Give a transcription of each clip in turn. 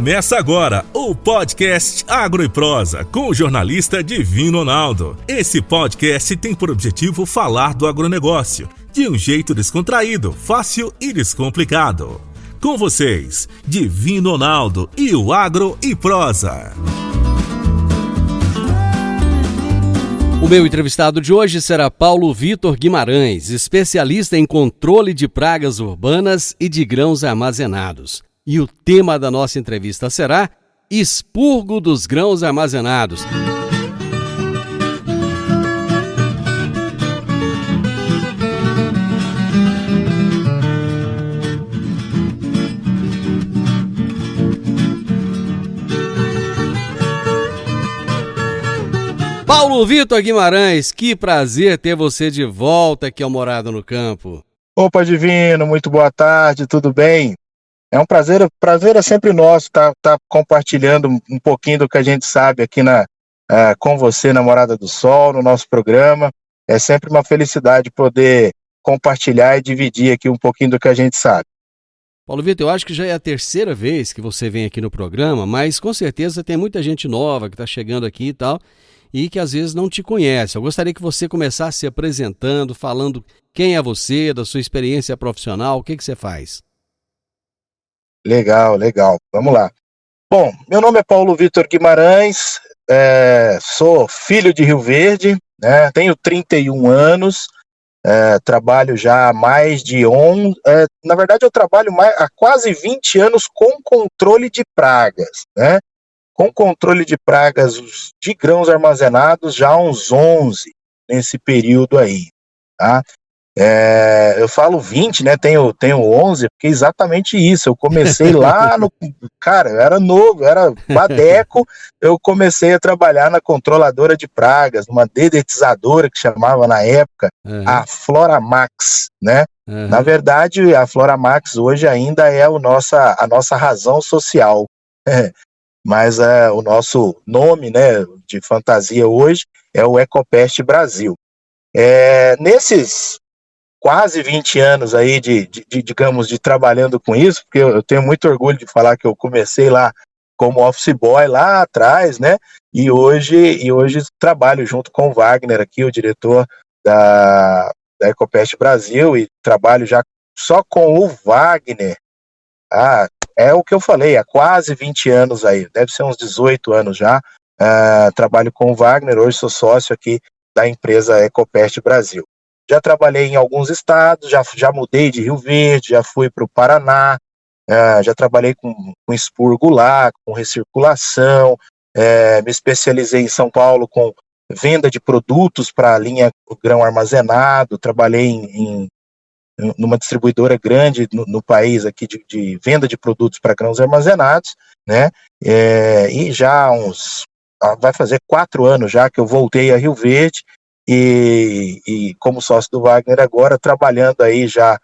Começa agora o podcast Agro e Prosa com o jornalista Divino Ronaldo. Esse podcast tem por objetivo falar do agronegócio de um jeito descontraído, fácil e descomplicado. Com vocês, Divino Ronaldo e o Agro e Prosa. O meu entrevistado de hoje será Paulo Vitor Guimarães, especialista em controle de pragas urbanas e de grãos armazenados. E o tema da nossa entrevista será expurgo dos grãos armazenados. Paulo Vitor Guimarães, que prazer ter você de volta aqui ao Morada no Campo. Opa, Divino, muito boa tarde, tudo bem? É um prazer é sempre nosso estar compartilhando um pouquinho do que a gente sabe aqui com você na Morada do Sol, no nosso programa. É sempre uma felicidade poder compartilhar e dividir aqui um pouquinho do que a gente sabe. Paulo Vitor, eu acho que já é a terceira vez que você vem aqui no programa, mas com certeza tem muita gente nova que está chegando aqui e tal, e que às vezes não te conhece. Eu gostaria que você começasse se apresentando, falando quem é você, da sua experiência profissional, o que você faz. Legal. Vamos lá. Bom, meu nome é Paulo Vitor Guimarães, sou filho de Rio Verde, né, tenho 31 anos, trabalho já há mais de 11... na verdade, eu trabalho há quase 20 anos com controle de pragas, né? Com controle de pragas de grãos armazenados já há uns 11 nesse período aí, tá? Eu falo 20, né? Tenho 11, porque é exatamente isso. Eu comecei lá Cara, eu era novo, eu era badeco. Eu comecei a trabalhar na controladora de pragas, numa dedetizadora que chamava na época a Floramax, né? Na verdade, a Floramax hoje ainda é a nossa razão social. Mas o nosso nome, né, de fantasia hoje é o Ecopest Brasil. Nesses quase 20 anos aí digamos, de trabalhando com isso, porque eu tenho muito orgulho de falar que eu comecei lá como office boy lá atrás, né, e hoje trabalho junto com o Wagner aqui, o diretor da Ecopest Brasil, e trabalho já só com o Wagner, é o que eu falei, há quase 20 anos aí, deve ser uns 18 anos já, trabalho com o Wagner, hoje sou sócio aqui da empresa Ecopest Brasil. Já trabalhei em alguns estados, já mudei de Rio Verde, já fui para o Paraná, já trabalhei com expurgo lá, com recirculação, me especializei em São Paulo com venda de produtos para a linha grão armazenado, trabalhei numa distribuidora grande no país aqui de venda de produtos para grãos armazenados, né? E já vai fazer 4 anos já que eu voltei a Rio Verde e como sócio do Wagner agora, trabalhando aí já,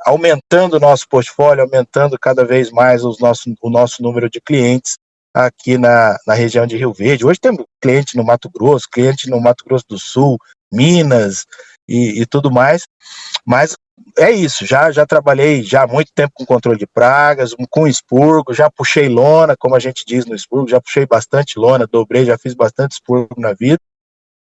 aumentando o nosso portfólio, aumentando cada vez mais o nosso número de clientes aqui na região de Rio Verde. Hoje temos cliente no Mato Grosso do Sul, Minas e tudo mais, mas é isso, já trabalhei já há muito tempo com controle de pragas, com expurgo, já puxei lona, como a gente diz no expurgo, já puxei bastante lona, dobrei, já fiz bastante expurgo na vida,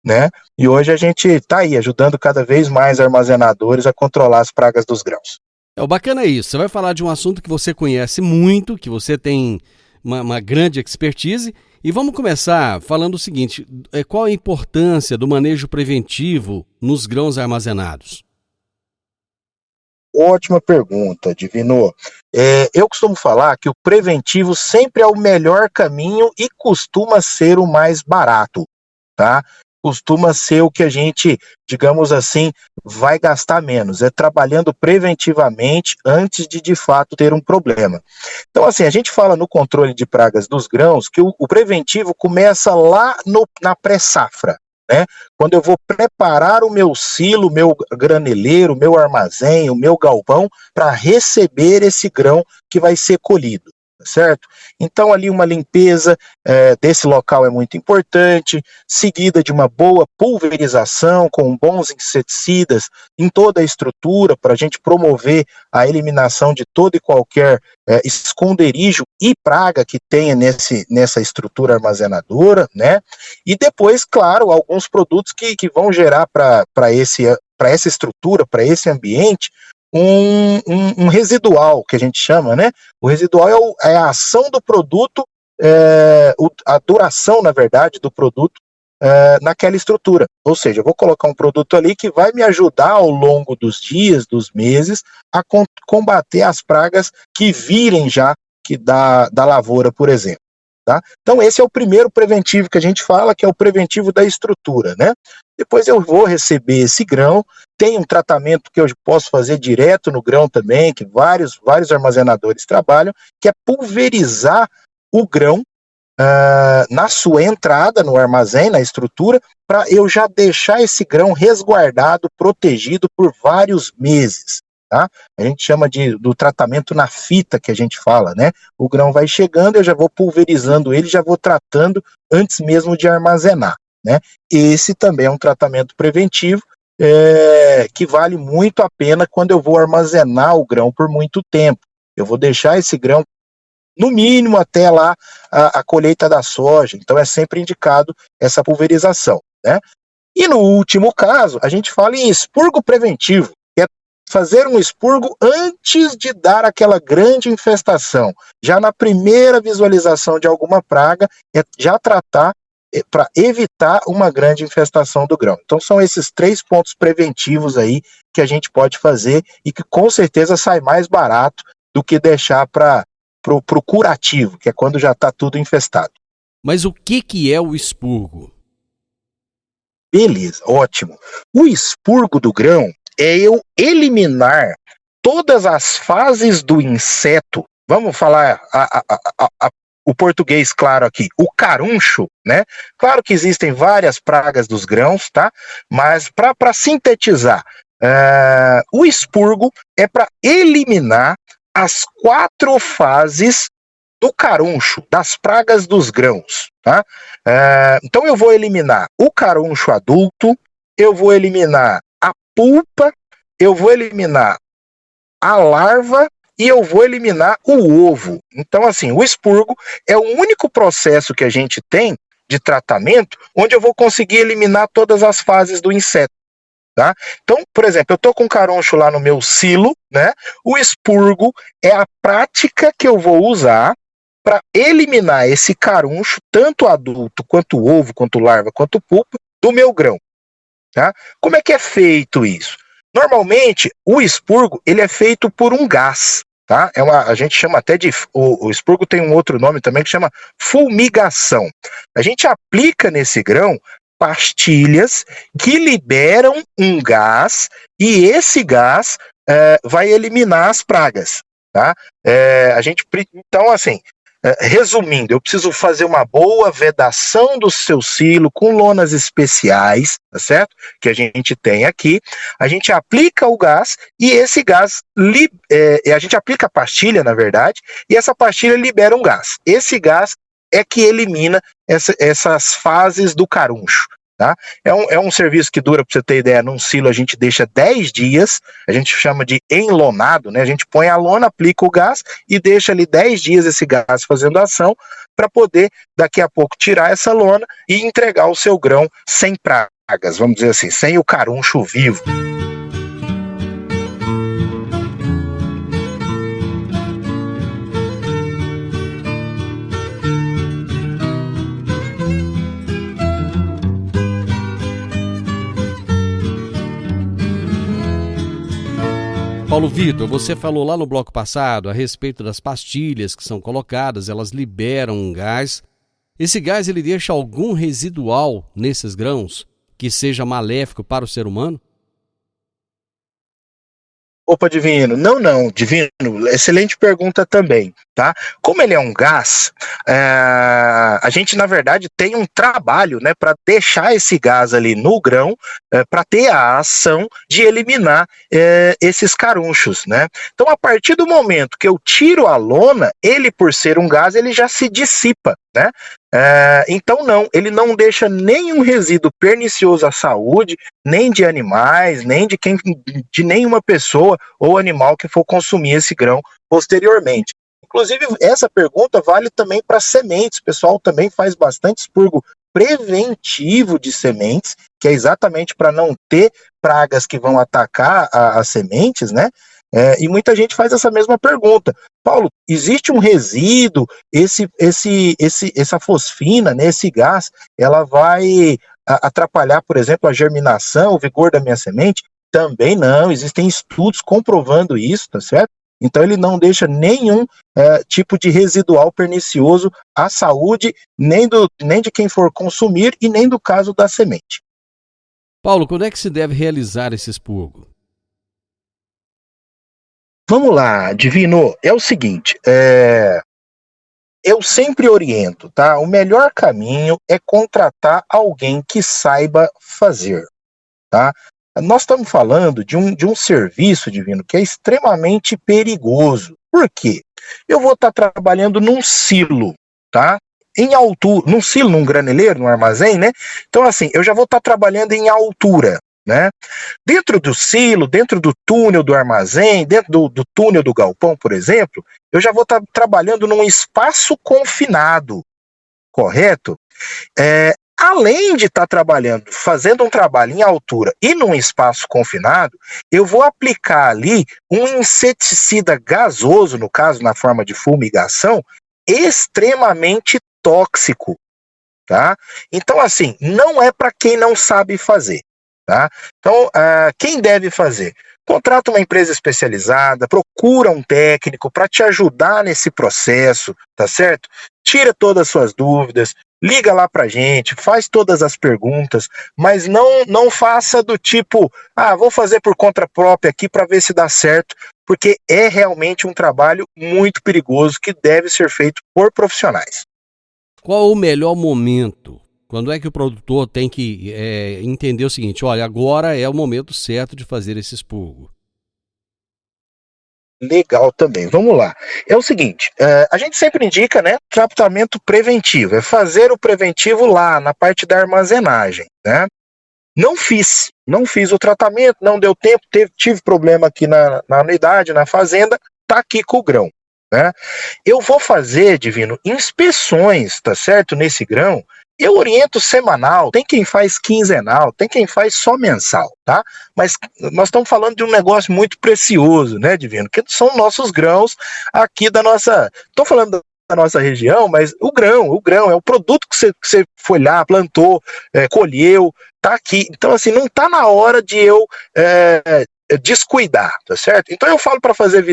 né? E hoje a gente está aí ajudando cada vez mais armazenadores a controlar as pragas dos grãos. O bacana é isso, você vai falar de um assunto que você conhece muito, que você tem uma grande expertise, e vamos começar falando o seguinte, qual a importância do manejo preventivo nos grãos armazenados? Ótima pergunta, Divino. Eu costumo falar que o preventivo sempre é o melhor caminho e costuma ser o mais barato, tá? Costuma ser o que a gente, digamos assim, vai gastar menos. É trabalhando preventivamente antes de fato ter um problema. Então, assim, a gente fala no controle de pragas dos grãos que o preventivo começa lá na pré-safra, né? Quando eu vou preparar o meu silo, o meu graneleiro, o meu armazém, o meu galpão para receber esse grão que vai ser colhido. certo? Então ali uma limpeza desse local é muito importante, seguida de uma boa pulverização com bons inseticidas em toda a estrutura para a gente promover a eliminação de todo e qualquer esconderijo e praga que tenha nessa estrutura armazenadora, né? E depois, claro, alguns produtos que vão gerar para essa estrutura, para esse ambiente, um residual, que a gente chama, né? O residual é a ação do produto, a duração, na verdade, do produto naquela estrutura. Ou seja, eu vou colocar um produto ali que vai me ajudar ao longo dos dias, dos meses, a combater as pragas que virem já da lavoura, por exemplo. Tá? Então esse é o primeiro preventivo que a gente fala, que é o preventivo da estrutura, né? Depois eu vou receber esse grão, tem um tratamento que eu posso fazer direto no grão também, que vários armazenadores trabalham, que é pulverizar o grão na sua entrada no armazém, na estrutura, para eu já deixar esse grão resguardado, protegido por vários meses. Tá? A gente chama do tratamento na fita, que a gente fala, né? O grão vai chegando, eu já vou pulverizando ele, já vou tratando antes mesmo de armazenar, né? Esse também é um tratamento preventivo que vale muito a pena quando eu vou armazenar o grão por muito tempo. Eu vou deixar esse grão no mínimo até lá a colheita da soja, então é sempre indicado essa pulverização, né? E no último caso, a gente fala em expurgo preventivo, que é fazer um expurgo antes de dar aquela grande infestação. Já na primeira visualização de alguma praga, é já tratar para evitar uma grande infestação do grão. Então são esses 3 pontos preventivos aí que a gente pode fazer e que com certeza sai mais barato do que deixar para o curativo, que é quando já está tudo infestado. Mas o que é o expurgo? Beleza, ótimo. O expurgo do grão é eu eliminar todas as fases do inseto. Vamos falar o português claro aqui, o caruncho, né? Claro que existem várias pragas dos grãos, tá? Mas para sintetizar, o expurgo é para eliminar as 4 fases do caruncho, das pragas dos grãos, tá? Então eu vou eliminar o caruncho adulto, eu vou eliminar a pulpa, eu vou eliminar a larva e eu vou eliminar o ovo. Então, assim, o expurgo é o único processo que a gente tem de tratamento onde eu vou conseguir eliminar todas as fases do inseto. Tá? Então, por exemplo, eu estou com caruncho lá no meu silo, né? O expurgo é a prática que eu vou usar para eliminar esse caruncho, tanto adulto, quanto ovo, quanto larva, quanto pulpa, do meu grão. Tá? Como é que é feito isso? Normalmente, o expurgo ele é feito por um gás. Tá? A gente chama até de... O expurgo tem um outro nome também que chama fumigação. A gente aplica nesse grão pastilhas que liberam um gás e esse gás vai eliminar as pragas. Tá? Então, assim, resumindo, eu preciso fazer uma boa vedação do seu silo com lonas especiais, tá certo? Que a gente tem aqui. A gente aplica o gás e esse gás, a gente aplica a pastilha, na verdade, e essa pastilha libera um gás. Esse gás é que elimina essas fases do caruncho. Tá? É um serviço que dura, para você ter ideia, num silo a gente deixa 10 dias, a gente chama de enlonado, né? A gente põe a lona, aplica o gás e deixa ali 10 dias esse gás fazendo ação para poder daqui a pouco tirar essa lona e entregar o seu grão sem pragas, vamos dizer assim, sem o caruncho vivo. Paulo Vitor, você falou lá no bloco passado a respeito das pastilhas que são colocadas, elas liberam um gás. Esse gás ele deixa algum residual nesses grãos que seja maléfico para o ser humano? Opa, Divino. Não, Divino, excelente pergunta também, tá? Como ele é um gás, a gente, na verdade, tem um trabalho, né, para deixar esse gás ali no grão, para ter a ação de eliminar esses carunchos, né? Então, a partir do momento que eu tiro a lona, ele, por ser um gás, ele já se dissipa, né? Então ele não deixa nenhum resíduo pernicioso à saúde, nem de animais, nem de nenhuma pessoa ou animal que for consumir esse grão posteriormente. Inclusive, essa pergunta vale também para sementes. O pessoal também faz bastante expurgo preventivo de sementes, que é exatamente para não ter pragas que vão atacar as sementes, né? E muita gente faz essa mesma pergunta. Paulo, existe um resíduo, essa fosfina, né, esse gás, ela vai atrapalhar, por exemplo, a germinação, o vigor da minha semente? Também não, existem estudos comprovando isso, tá certo? Então ele não deixa nenhum tipo de residual pernicioso à saúde, nem de quem for consumir e nem do caso da semente. Paulo, quando é que se deve realizar esse expurgo? Vamos lá, Divino, é o seguinte, eu sempre oriento, tá? O melhor caminho é contratar alguém que saiba fazer, tá? Nós estamos falando de um serviço, Divino, que é extremamente perigoso. Por quê? Eu vou estar trabalhando num silo, tá? Em altura, num silo, num graneleiro, num armazém, né? Então, assim, eu já vou estar trabalhando em altura, né? Dentro do silo, dentro do túnel do armazém, dentro do túnel do galpão, por exemplo, eu já vou estar trabalhando num espaço confinado, correto? Além de estar trabalhando, fazendo um trabalho em altura e num espaço confinado, eu vou aplicar ali um inseticida gasoso, no caso, na forma de fumigação, extremamente tóxico, tá? Então, assim, não é para quem não sabe fazer. Tá? Então, quem deve fazer? Contrata uma empresa especializada, procura um técnico para te ajudar nesse processo, tá certo? Tira todas as suas dúvidas, liga lá pra gente, faz todas as perguntas, mas não faça do tipo, vou fazer por conta própria aqui para ver se dá certo, porque é realmente um trabalho muito perigoso que deve ser feito por profissionais. Qual o melhor momento? Quando é que o produtor tem que entender o seguinte, olha, agora é o momento certo de fazer esse expurgo? Legal também, vamos lá. É o seguinte, a gente sempre indica, né, tratamento preventivo, é fazer o preventivo lá na parte da armazenagem, né? Não fiz o tratamento, não deu tempo, tive problema aqui na unidade, na fazenda, tá aqui com o grão, né? Eu vou fazer, Divino, inspeções, tá certo, nesse grão. Eu oriento semanal, tem quem faz quinzenal, tem quem faz só mensal, tá? Mas nós estamos falando de um negócio muito precioso, né, Divino? Que são nossos grãos aqui da nossa... Estou falando da nossa região, mas o grão é o produto que você foi lá, plantou, colheu, tá aqui. Então, assim, não tá na hora de eu descuidar, tá certo? Então eu falo para fazer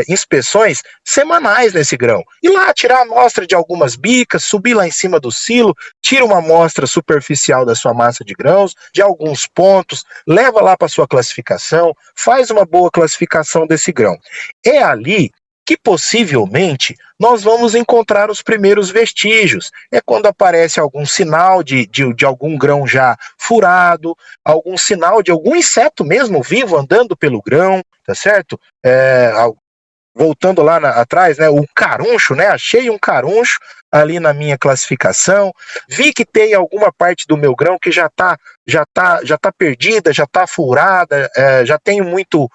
inspeções semanais nesse grão. Ir lá tirar a amostra de algumas bicas, subir lá em cima do silo, tira uma amostra superficial da sua massa de grãos, de alguns pontos, leva lá para sua classificação, faz uma boa classificação desse grão. É ali que possivelmente nós vamos encontrar os primeiros vestígios. É quando aparece algum sinal de algum grão já furado, algum sinal de algum inseto mesmo vivo andando pelo grão, tá certo? Voltando lá atrás, né, o caruncho, né, achei um caruncho ali na minha classificação, vi que tem alguma parte do meu grão que já tá perdida, já tá furada, já tem muito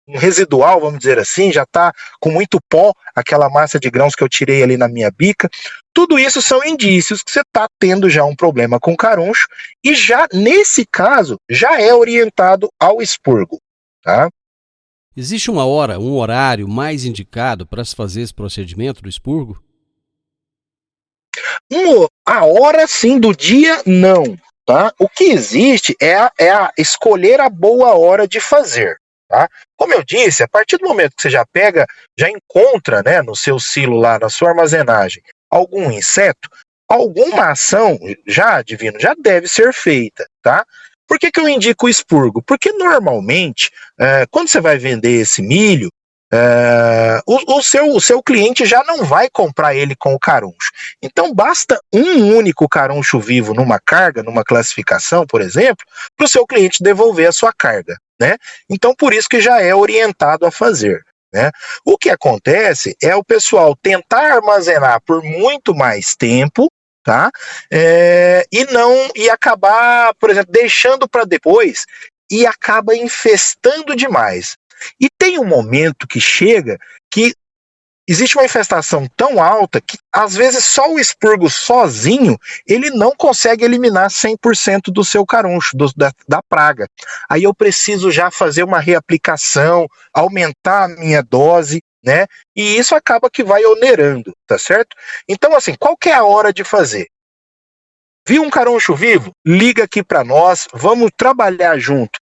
um residual, vamos dizer assim, já está com muito pó, aquela massa de grãos que eu tirei ali na minha bica. Tudo isso são indícios que você está tendo já um problema com caruncho e já, nesse caso, já é orientado ao expurgo, tá? Existe uma hora, um horário mais indicado para se fazer esse procedimento do expurgo? A hora, sim, do dia, não, tá? O que existe é escolher a boa hora de fazer. Tá? Como eu disse, a partir do momento que você já encontra, né, no seu silo lá, na sua armazenagem, algum inseto, alguma ação já, Divino, já deve ser feita, tá? Por que eu indico o expurgo? Porque normalmente, quando você vai vender esse milho, o seu cliente já não vai comprar ele com o caruncho. Então basta um único caruncho vivo numa carga, numa classificação, por exemplo, para o seu cliente devolver a sua carga, né? Então por isso que já é orientado a fazer, né? O que acontece é o pessoal tentar armazenar por muito mais tempo, tá? E acabar, por exemplo, deixando para depois e acaba infestando demais. E tem um momento que chega que existe uma infestação tão alta que às vezes só o expurgo sozinho ele não consegue eliminar 100% do seu caruncho, da praga. Aí eu preciso já fazer uma reaplicação, aumentar a minha dose, né? E isso acaba que vai onerando, tá certo? Então assim, qual que é a hora de fazer? Viu um caruncho vivo? Liga aqui para nós, vamos trabalhar junto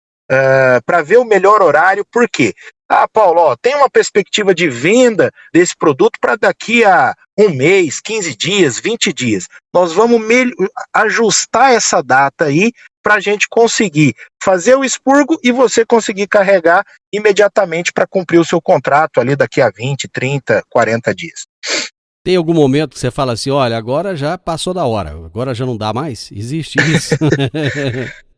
para ver o melhor horário. Por quê? Paulo, tem uma perspectiva de venda desse produto para daqui a um mês, 15 dias, 20 dias. Nós vamos ajustar essa data aí para a gente conseguir fazer o expurgo e você conseguir carregar imediatamente para cumprir o seu contrato ali daqui a 20, 30, 40 dias. Tem algum momento que você fala assim, olha, agora já passou da hora, agora já não dá mais? Existe isso?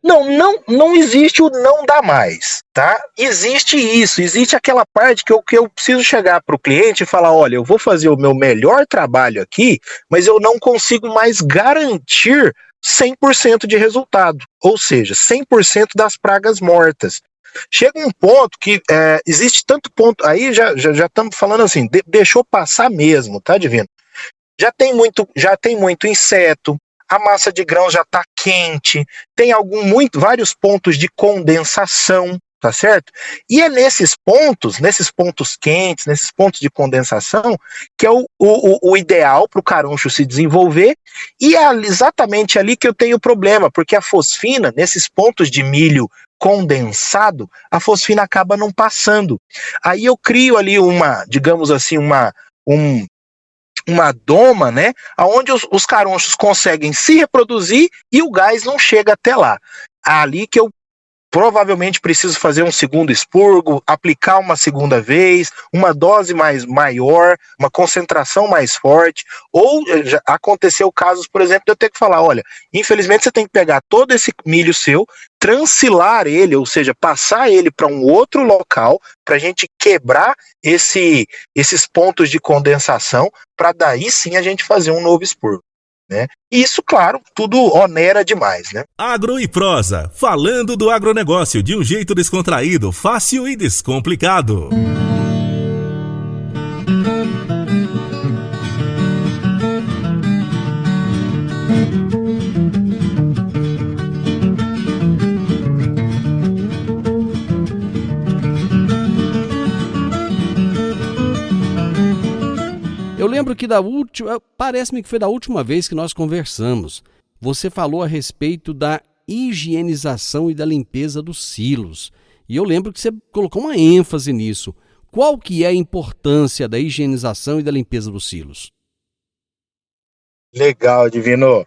Não existe o não dá mais, tá? Existe isso, existe aquela parte que eu preciso chegar para o cliente e falar, olha, eu vou fazer o meu melhor trabalho aqui, mas eu não consigo mais garantir 100% de resultado, ou seja, 100% das pragas mortas. Chega um ponto que existe tanto ponto, aí já estamos falando assim, deixou passar mesmo, tá, Divino? Já tem muito inseto, a massa de grão já está quente, tem vários pontos de condensação, tá certo? E é nesses pontos quentes, nesses pontos de condensação, que é o ideal para o caruncho se desenvolver, e é exatamente ali que eu tenho problema, porque a fosfina, nesses pontos de milho condensado, a fosfina acaba não passando. Aí eu crio ali digamos assim, uma doma, né, onde os carunchos conseguem se reproduzir e o gás não chega até lá. Ali que eu provavelmente preciso fazer um segundo expurgo, aplicar uma segunda vez, uma dose maior, uma concentração mais forte, ou já aconteceu casos, por exemplo, de eu ter que falar, olha, infelizmente você tem que pegar todo esse milho seu, transilar ele, ou seja, passar ele para um outro local, para a gente quebrar esses pontos de condensação, para daí sim a gente fazer um novo expurgo. Né? E isso, claro, tudo onera demais, né? Agro e Prosa, falando do agronegócio de um jeito descontraído, fácil e descomplicado. Eu lembro que parece-me que foi da última vez que nós conversamos. Você falou a respeito da higienização e da limpeza dos silos. E eu lembro que você colocou uma ênfase nisso. Qual que é a importância da higienização e da limpeza dos silos? Legal, Divino.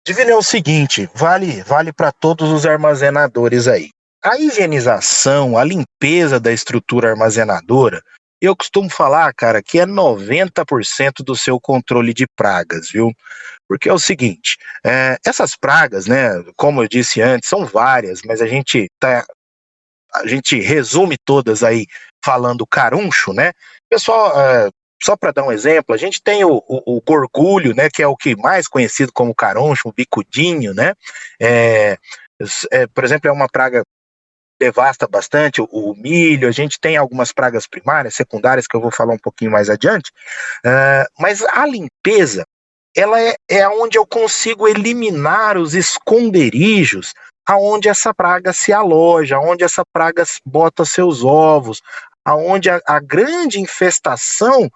Divino, é o seguinte, vale para todos os armazenadores aí. A higienização, a limpeza da estrutura armazenadora, eu costumo falar, cara, que é 90% do seu controle de pragas, viu? Porque é o seguinte, essas pragas, né, como eu disse antes, são várias, mas a gente resume todas aí falando caruncho, né? Pessoal, só para dar um exemplo, a gente tem o gorgulho, né, que é o que mais conhecido como caruncho, o bicudinho, né? Por exemplo, é uma praga devasta bastante o milho. A gente tem algumas pragas primárias, secundárias, que eu vou falar um pouquinho mais adiante, mas a limpeza, ela é onde eu consigo eliminar os esconderijos aonde essa praga se aloja, aonde essa praga bota seus ovos, aonde a grande infestação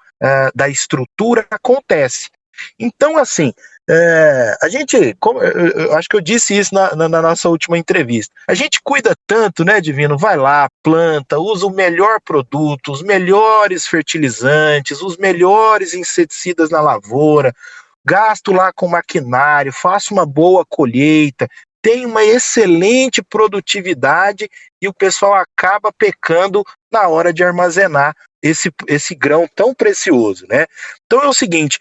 da estrutura acontece. Então, assim, a gente, eu acho que eu disse isso na nossa última entrevista, a gente cuida tanto, né, Divino? Vai lá, planta, usa o melhor produto, os melhores fertilizantes, os melhores inseticidas na lavoura, gasto lá com maquinário, faço uma boa colheita, tem uma excelente produtividade e o pessoal acaba pecando na hora de armazenar esse grão tão precioso, né? Então é o seguinte,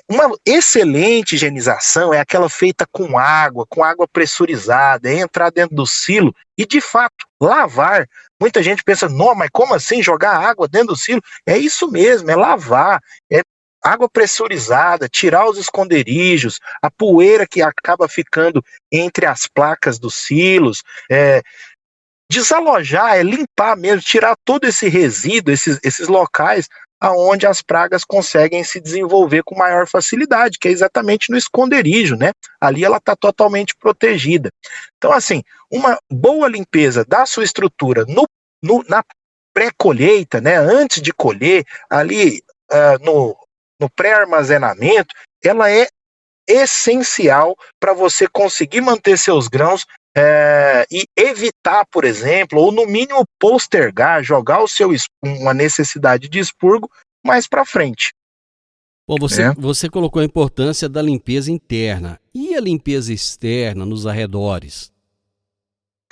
uma excelente higienização é aquela feita com água pressurizada, é entrar dentro do silo e, de fato, lavar. Muita gente pensa, não, mas como assim jogar água dentro do silo? É isso mesmo, é lavar, é água pressurizada, tirar os esconderijos, a poeira que acaba ficando entre as placas dos silos, desalojar, limpar mesmo, tirar todo esse resíduo, esses locais aonde as pragas conseguem se desenvolver com maior facilidade, que é exatamente no esconderijo, né? Ali ela está totalmente protegida. Então, assim, uma boa limpeza da sua estrutura na pré-colheita, né? Antes de colher, ali no pré-armazenamento, ela é essencial para você conseguir manter seus grãos e evitar, por exemplo, ou no mínimo postergar, jogar uma necessidade de expurgo mais para frente. Bom, você colocou a importância da limpeza interna. E a limpeza externa nos arredores?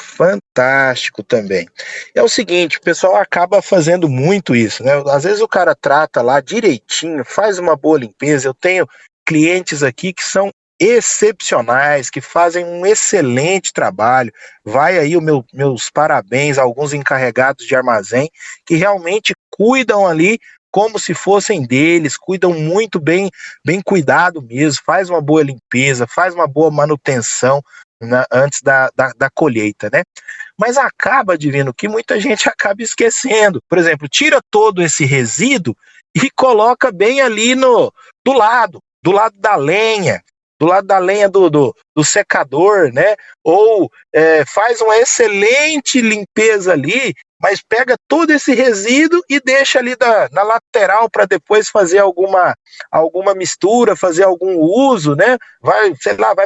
Fantástico também. É o seguinte, o pessoal acaba fazendo muito isso, né? Às vezes o cara trata lá direitinho, faz uma boa limpeza. Eu tenho clientes aqui que são excepcionais, que fazem um excelente trabalho. Vai aí meus parabéns a alguns encarregados de armazém que realmente cuidam ali como se fossem deles, cuidam muito bem cuidado mesmo, faz uma boa limpeza, faz uma boa manutenção antes da colheita, né? Mas acaba, Divino, que muita gente acaba esquecendo. Por exemplo, tira todo esse resíduo e coloca bem ali do lado da lenha, do secador, né? Ou faz uma excelente limpeza ali, mas pega todo esse resíduo e deixa ali na lateral para depois fazer alguma mistura, fazer algum uso, né? Vai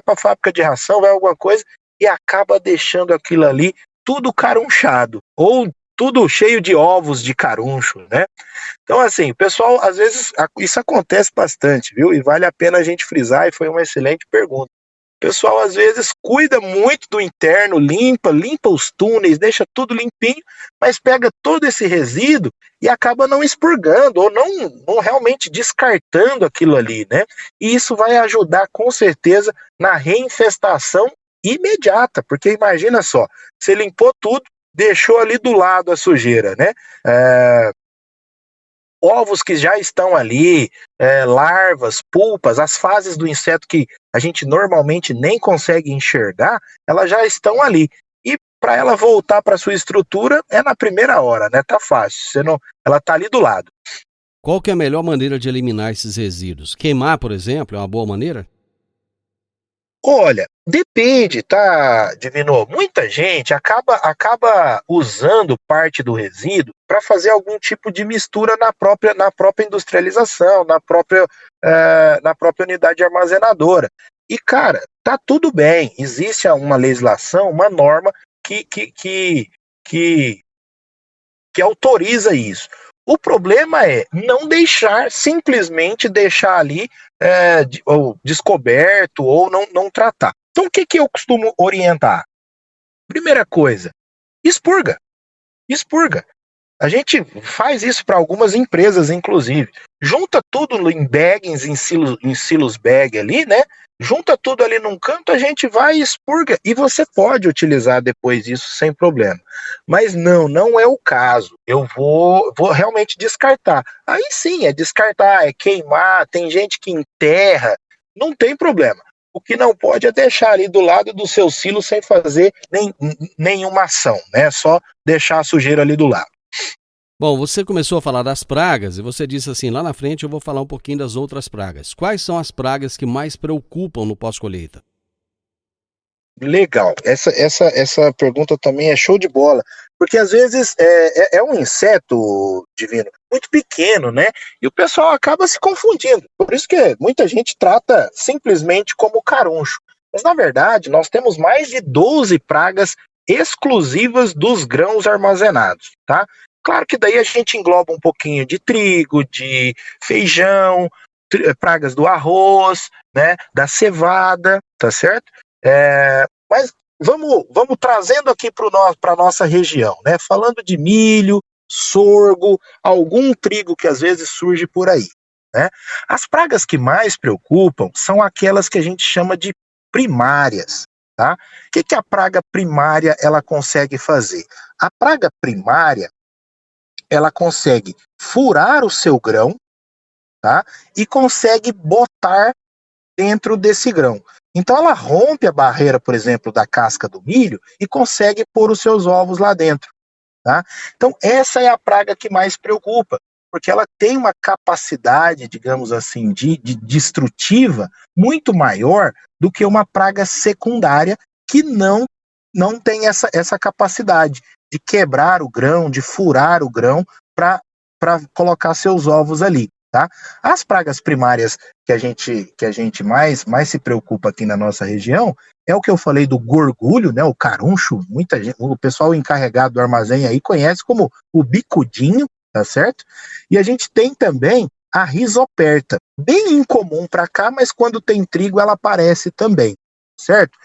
para a fábrica de ração, vai alguma coisa e acaba deixando aquilo ali tudo carunchado ou tudo cheio de ovos de caruncho, né? Então, assim, pessoal, às vezes isso acontece bastante, viu? E vale a pena a gente frisar, e foi uma excelente pergunta. O pessoal, às vezes, cuida muito do interno, limpa os túneis, deixa tudo limpinho, mas pega todo esse resíduo e acaba não expurgando, ou não realmente descartando aquilo ali, né? E isso vai ajudar, com certeza, na reinfestação imediata, porque imagina só, você limpou tudo, deixou ali do lado a sujeira, né? Ovos que já estão ali, larvas, pulpas, as fases do inseto que a gente normalmente nem consegue enxergar, elas já estão ali. E para ela voltar para sua estrutura é na primeira hora, né? Tá fácil, ela tá ali do lado. Qual que é a melhor maneira de eliminar esses resíduos? Queimar, por exemplo, é uma boa maneira? Olha, depende, tá, Divino? Muita gente acaba usando parte do resíduo para fazer algum tipo de mistura na própria industrialização, na própria unidade armazenadora. E, cara, tá tudo bem. Existe uma legislação, uma norma que autoriza isso. O problema é não simplesmente deixar ali ou descoberto ou não tratar. Então o que eu costumo orientar? Primeira coisa, expurga. A gente faz isso para algumas empresas, inclusive. Junta tudo em baggings, em silos bag ali, né? Junta tudo ali num canto, a gente vai e expurga. E você pode utilizar depois isso sem problema. Mas não é o caso. Eu vou realmente descartar. Aí sim, é descartar, é queimar, tem gente que enterra, não tem problema. O que não pode é deixar ali do lado do seu silo sem fazer nenhuma ação, né? Só deixar a sujeira ali do lado. Bom, você começou a falar das pragas e você disse assim, lá na frente eu vou falar um pouquinho das outras pragas. Quais são as pragas que mais preocupam no pós-colheita? Legal, essa pergunta também é show de bola, porque às vezes é um inseto, Divino, muito pequeno, né? E o pessoal acaba se confundindo, por isso que muita gente trata simplesmente como caruncho. Mas na verdade nós temos mais de 12 pragas exclusivas dos grãos armazenados, tá? Claro que daí a gente engloba um pouquinho de trigo, de feijão, pragas do arroz, né? Da cevada, tá certo? Mas vamos trazendo aqui para a nossa região, né? Falando de milho, sorgo, algum trigo que às vezes surge por aí, né? As pragas que mais preocupam são aquelas que a gente chama de primárias, tá? O que a praga primária ela consegue fazer? A praga primária, ela consegue furar o seu grão, tá? E consegue botar dentro desse grão. Então ela rompe a barreira, por exemplo, da casca do milho e consegue pôr os seus ovos lá dentro, tá? Então essa é a praga que mais preocupa, porque ela tem uma capacidade, digamos assim, de destrutiva muito maior do que uma praga secundária que não tem essa capacidade de quebrar o grão, de furar o grão para colocar seus ovos ali. Tá? As pragas primárias que a gente mais se preocupa aqui na nossa região é o que eu falei do gorgulho, né, o caruncho, o pessoal encarregado do armazém aí conhece como o bicudinho, tá certo? E a gente tem também a rizoperta, bem incomum para cá, mas quando tem trigo ela aparece também, certo?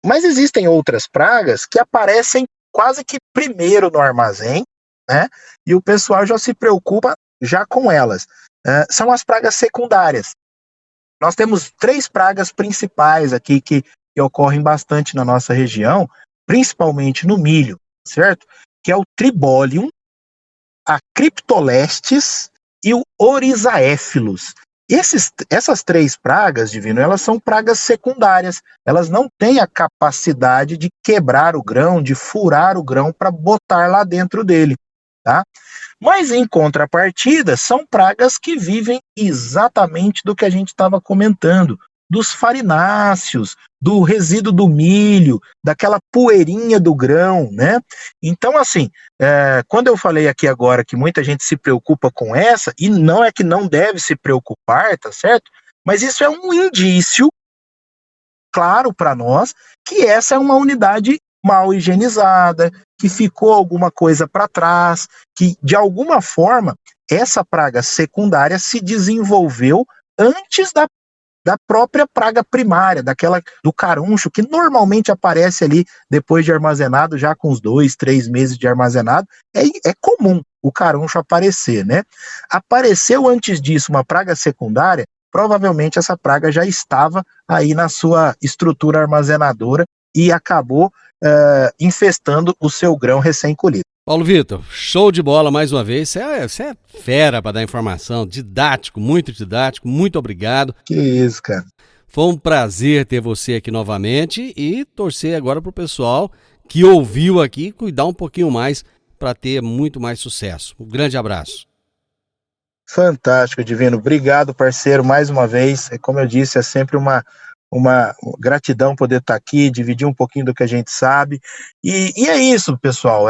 Mas existem outras pragas que aparecem quase que primeiro no armazém, né? E o pessoal já se preocupa já com elas. São as pragas secundárias. Nós temos 3 pragas principais aqui que ocorrem bastante na nossa região, principalmente no milho, certo? Que é o tribólium, a criptolestes e o orizaéfilos. Essas 3 pragas, Divino, elas são pragas secundárias. Elas não têm a capacidade de quebrar o grão, de furar o grão para botar lá dentro dele, tá? Mas, em contrapartida, são pragas que vivem exatamente do que a gente estava comentando, dos farináceos, do resíduo do milho, daquela poeirinha do grão, né? Então, assim, quando eu falei aqui agora que muita gente se preocupa com essa, e não é que não deve se preocupar, tá certo? Mas isso é um indício claro para nós que essa é uma unidade mal higienizada, que ficou alguma coisa para trás, que de alguma forma essa praga secundária se desenvolveu antes da própria praga primária, daquela do caruncho, que normalmente aparece ali depois de armazenado, já com uns 2, 3 meses de armazenado, é comum o caruncho aparecer, né? Apareceu antes disso uma praga secundária, provavelmente essa praga já estava aí na sua estrutura armazenadora e acabou infestando o seu grão recém-colhido. Paulo Vitor, show de bola mais uma vez. Você é fera para dar informação, didático, muito obrigado. Que isso, cara. Foi um prazer ter você aqui novamente e torcer agora para o pessoal que ouviu aqui cuidar um pouquinho mais para ter muito mais sucesso. Um grande abraço. Fantástico, Divino. Obrigado, parceiro, mais uma vez. Como eu disse, é sempre uma gratidão poder estar aqui, dividir um pouquinho do que a gente sabe. E é isso, pessoal.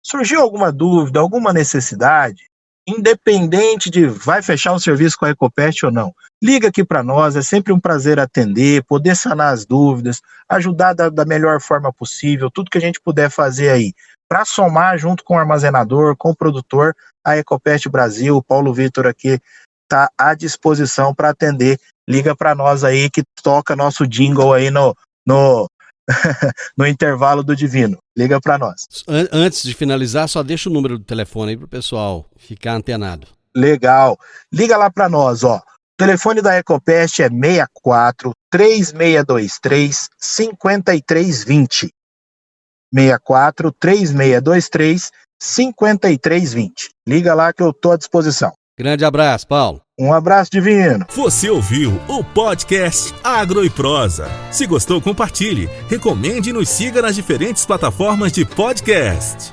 Surgiu alguma dúvida, alguma necessidade, independente de vai fechar o serviço com a Ecopest ou não, liga aqui para nós, é sempre um prazer atender, poder sanar as dúvidas, ajudar da melhor forma possível, tudo que a gente puder fazer aí, para somar junto com o armazenador, com o produtor, a Ecopest Brasil, o Paulo Vitor aqui está à disposição para atender. Liga para nós aí que toca nosso jingle aí no intervalo do Divino. Liga para nós. Antes de finalizar, só deixa o número do telefone aí pro pessoal ficar antenado. Legal. Liga lá para nós, ó. O telefone da Ecopest é 64 3623 5320. 64 3623 5320. Liga lá que eu tô à disposição. Grande abraço, Paulo. Um abraço, Divino. Você ouviu o podcast Agro e Prosa. Se gostou, compartilhe, recomende e nos siga nas diferentes plataformas de podcast.